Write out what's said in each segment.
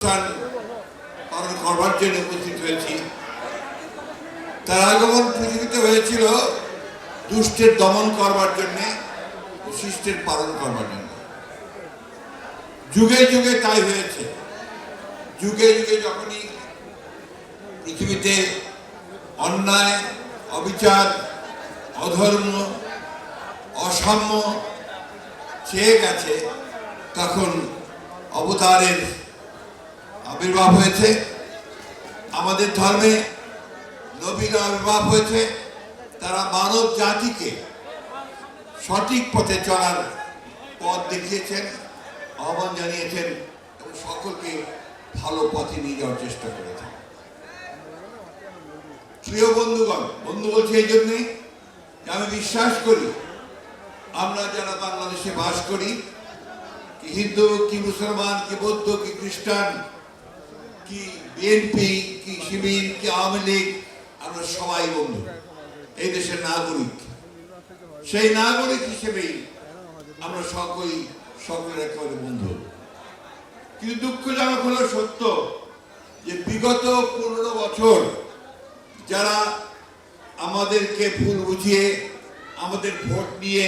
পালন করবার জন্য উপস্থিত হয়েছি। তার আগমন পৃথিবীতে হয়েছিল দুষ্টের দমন করবার জন্য, শিষ্টের পালন করবার জন্য। যুগে যুগে তাই হয়েছে। যুগে যুগে যখনই পৃথিবীতে অন্যায়, অবিচার, অধর্ম, অসাম্য চেয়ে গেছে, তখন অবতারের আবির্ভাব হয়েছে। আমাদের ধর্মে নবীর আবির্ভাব হয়েছে। তারা মানব জাতিকে সঠিক পথে চলার পথ দেখিয়েছেন, আহ্বান জানিয়েছেন এবং সকলকে ভালো পথে নিয়ে যাওয়ার চেষ্টা করেছেন। প্রিয় বন্ধুগণ, বন্ধু বলছি এই জন্যই যে আমি বিশ্বাস করি আমরা যারা বাংলাদেশে বাস করি, কি হিন্দু, কি মুসলমান, কি বৌদ্ধ, কি খ্রিস্টান, কি বিএনপি, কি শিবির, কি আওয়ামী লীগ, আমরা সবাই বন্ধু, এই দেশের নাগরিক। সেই নাগরিক হিসেবেই আমরা সকলের একেবারে বন্ধু। কিন্তু দুঃখজনক হলো সত্য যে বিগত 15 বছর যারা আমাদেরকে ভুল বুঝিয়ে, আমাদের ভোট নিয়ে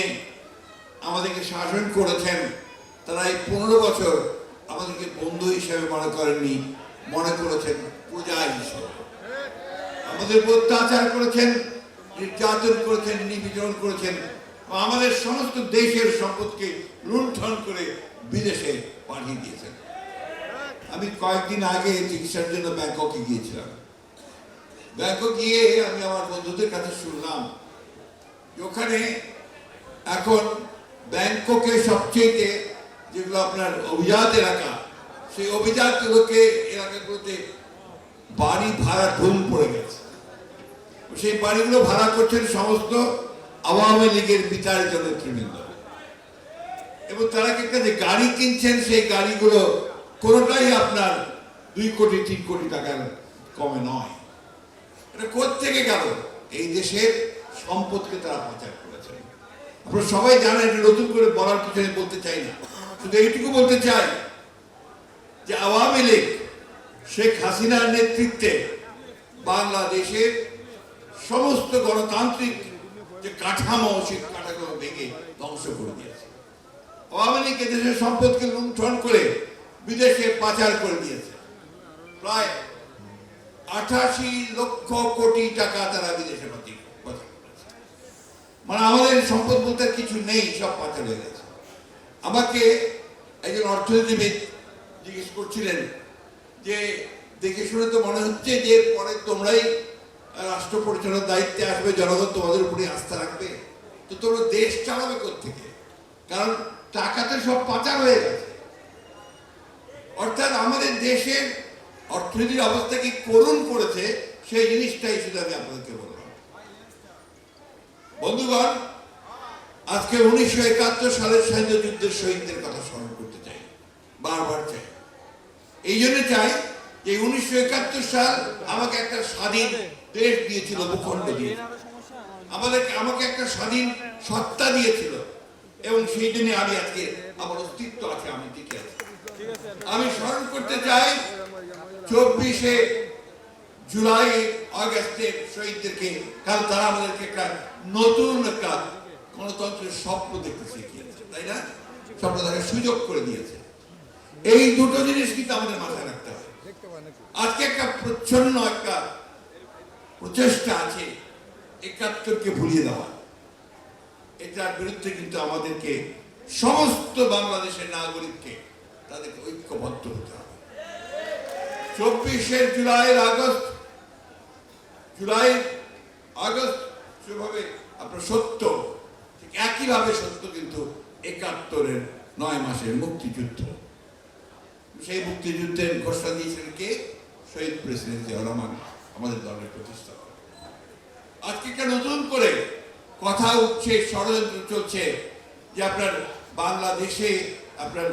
আমাদেরকে শাসন করেছেন, তারা এই 15 বছর আমাদেরকে বন্ধু হিসেবে মনে করেননি, মনে করেছেন পূজা হিসেবে। আমাদের অত্যাচার করেছেন, নির্যাতন করেছেন, নিপীড়ন করেছেন, আমাদের সমস্ত দেশের সম্পদকে লুণ্ঠন করে বিদেশে পাঠিয়ে দিয়েছেন। আমি কয়েকদিন আগে চিকিৎসার জন্য ব্যাংককে গিয়েছিলাম। ব্যাংকক গিয়ে আমি আমার বন্ধুদের কাছে শুনলাম যে ওখানে এখন ব্যাংককে সবচেয়ে যেগুলো আপনার অভিজাত এলাকা, সেই অভিজাত এলাকাগুলোতে বাড়ি ভাড়া ধুম পড়ে গেছে। সেই বাড়িগুলো ভাড়া করছেন সমস্ত আওয়ামী লীগের বিচারিত নেতৃবৃন্দ, এবং তারা যে গাড়ি কিনছেন, সেই গাড়িগুলো কোনোটাই আপনার 2 কোটি 3 কোটি টাকার কমে নয়। এটা কোত্থেকে গেল? এই দেশের সম্পদকে তারা পাচার করেছেন। আপনারা সবাই জানেন, এটা নতুন করে বলার কিছু বলতে চাই না, শুধু এইটুকু বলতে চাই যে আওয়ামী লীগ শেখ হাসিনার নেতৃত্বে বাংলাদেশের সমস্ত গণতান্ত্রিক যে কাঠামো, সেই কাঠামো ভেঙে ধ্বংস করে দিয়েছে। আওয়ামী লীগ দেশের সম্পদকে লুণ্ঠন করে বিদেশে পাচার করে দিয়েছে। প্রায় 88 লক্ষ কোটি টাকা তারা বিদেশে পাচার করেছে। মানে আমাদের সম্পদ বলতে কিছু নেই, সব পাচার হয়ে গেছে। আমাকে একজন অর্থনীতিবিদ জিজ্ঞেস করছিলেন যে দেখে শুনে তো মনে হচ্ছে যে পরে তোমরাই রাষ্ট্র পরিচালনার দায়িত্বে আসবে, জনগণ তোমাদের উপরে আস্থা রাখবে, তো তোমরা দেশ চালাবে কোত্থেকে? কারণ টাকাতে সব পাচার হয়ে গেছে। অর্থাৎ আমাদের দেশের অর্থনীতির অবস্থা কি করুণ করেছে, সেই জিনিসটাই শুধু আমি আপনাদেরকে বললাম। বন্ধুগণ, আজকে 1971 সালের স্বাধীনতা যুদ্ধের শহীদদের কথা স্মরণ করতে চাই, বারবার চাই। এই জন্য চাই যে 1971 সাল আমাকে একটা স্বাধীন দেশ দিয়েছিল, ভূখণ্ড দিয়েছিল, আমাকে একটা স্বাধীন সত্তা দিয়েছিল, এবং সেই জন্য আমি আজকে আমার অস্তিত্ব আছে, আমি টিকে আছি। আমি স্মরণ করতে চাই 24শে জুলাই, আগস্টের শহীদদেরকে, কারণ তারা আমাদেরকে একটা নতুন একটা গণতন্ত্রের স্বপ্ন দেখতে শিখিয়েছে, তাই না? স্বপ্ন দেখার সুযোগ করে দিয়েছে। এই দুটো জিনিস কিন্তু আমাদের মাথায় রাখতে হবে। আজকে একটা প্রচ্ছন্ন একটা প্রচেষ্টা আছে 71কে ভুলিয়ে দেওয়া। এটার বিরুদ্ধে কিন্তু আমাদেরকে সমস্ত বাংলাদেশের নাগরিককে তাদেরকে ঐক্যবদ্ধ হতে হবে। 24শে জুলাই আগস্ট সেভাবে আপনার সত্য, ঠিক একইভাবে সত্য কিন্তু 71-এর 9 মাসের মুক্তিযুদ্ধ। সেই মুক্তিযুদ্ধের ঘোষণা দিয়েছিলেন কে? শহীদ প্রেসিডেন্ট জিয়াউর রহমান, আমাদের দলের প্রতিষ্ঠাতা। আজকে একটা নতুন করে কথা উঠছে, ষড়যন্ত্র চলছে যে আপনার বাংলাদেশে আপনার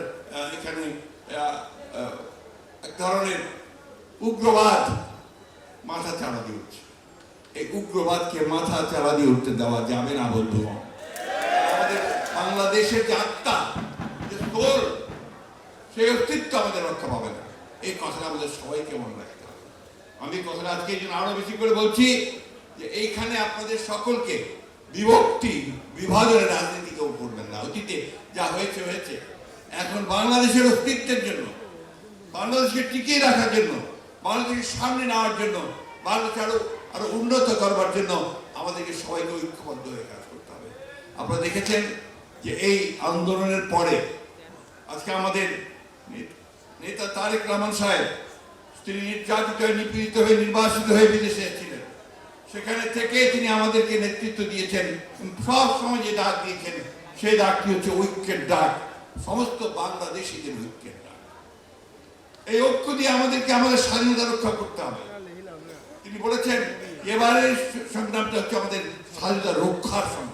এখানে এক ধরনের উগ্রবাদ মাথা চাড়া দিয়ে উঠছে। এই উগ্রবাদকে মাথা চাড়া দিয়ে উঠতে দেওয়া যাবে না বন্ধুগণ। আমাদের বাংলাদেশের যে আত্মা, যে সোল, সেই অস্তিত্ব আমাদের রক্ষা পাবে না। এই কথাটা আমাদের সবাইকে মনে রাখতে হবে। আমি কথাটা আজকে এই জন্য আরো বেশি করে বলছি যে এইখানে আপনাদের সকলকে বিভক্তি বিভাজনের রাজনীতি কেউ করবেন না। অতীতে যা হয়েছে হয়েছে। এখন বাংলাদেশের অস্তিত্বের জন্য, বাংলাদেশকে টিকিয়ে রাখার জন্য, বাংলাদেশকে সামনে নেওয়ার জন্য, বাংলাদেশকে আরো উন্নত করবার জন্য আমাদেরকে সবাইকে ঐক্যবদ্ধ হয়ে কাজ করতে হবে। আপনারা দেখেছেন যে এই আন্দোলনের পরে আজকে আমাদের নেতা তারেক রহমান সাহেব তিনি নির্যাতিত হয়ে নিপীড়িত হয়ে নির্বাসিত হয়ে বিদেশে ছিলেন। সেখানে থেকে তিনি আমাদেরকে নেতৃত্ব দিয়েছেন, সব সময় যে ডাক দিয়েছেন সেই ডাকটি হচ্ছে ঐক্যের ডাক, সমস্ত বাংলাদেশিদের ঐক্যের ডাক। এই ঐক্য দিয়ে আমাদেরকে আমাদের স্বাধীনতা রক্ষা করতে হবে। তিনি বলেছেন এবারের সংগ্রামটা হচ্ছে আমাদের স্বাধীনতা রক্ষার সংগ্রাম।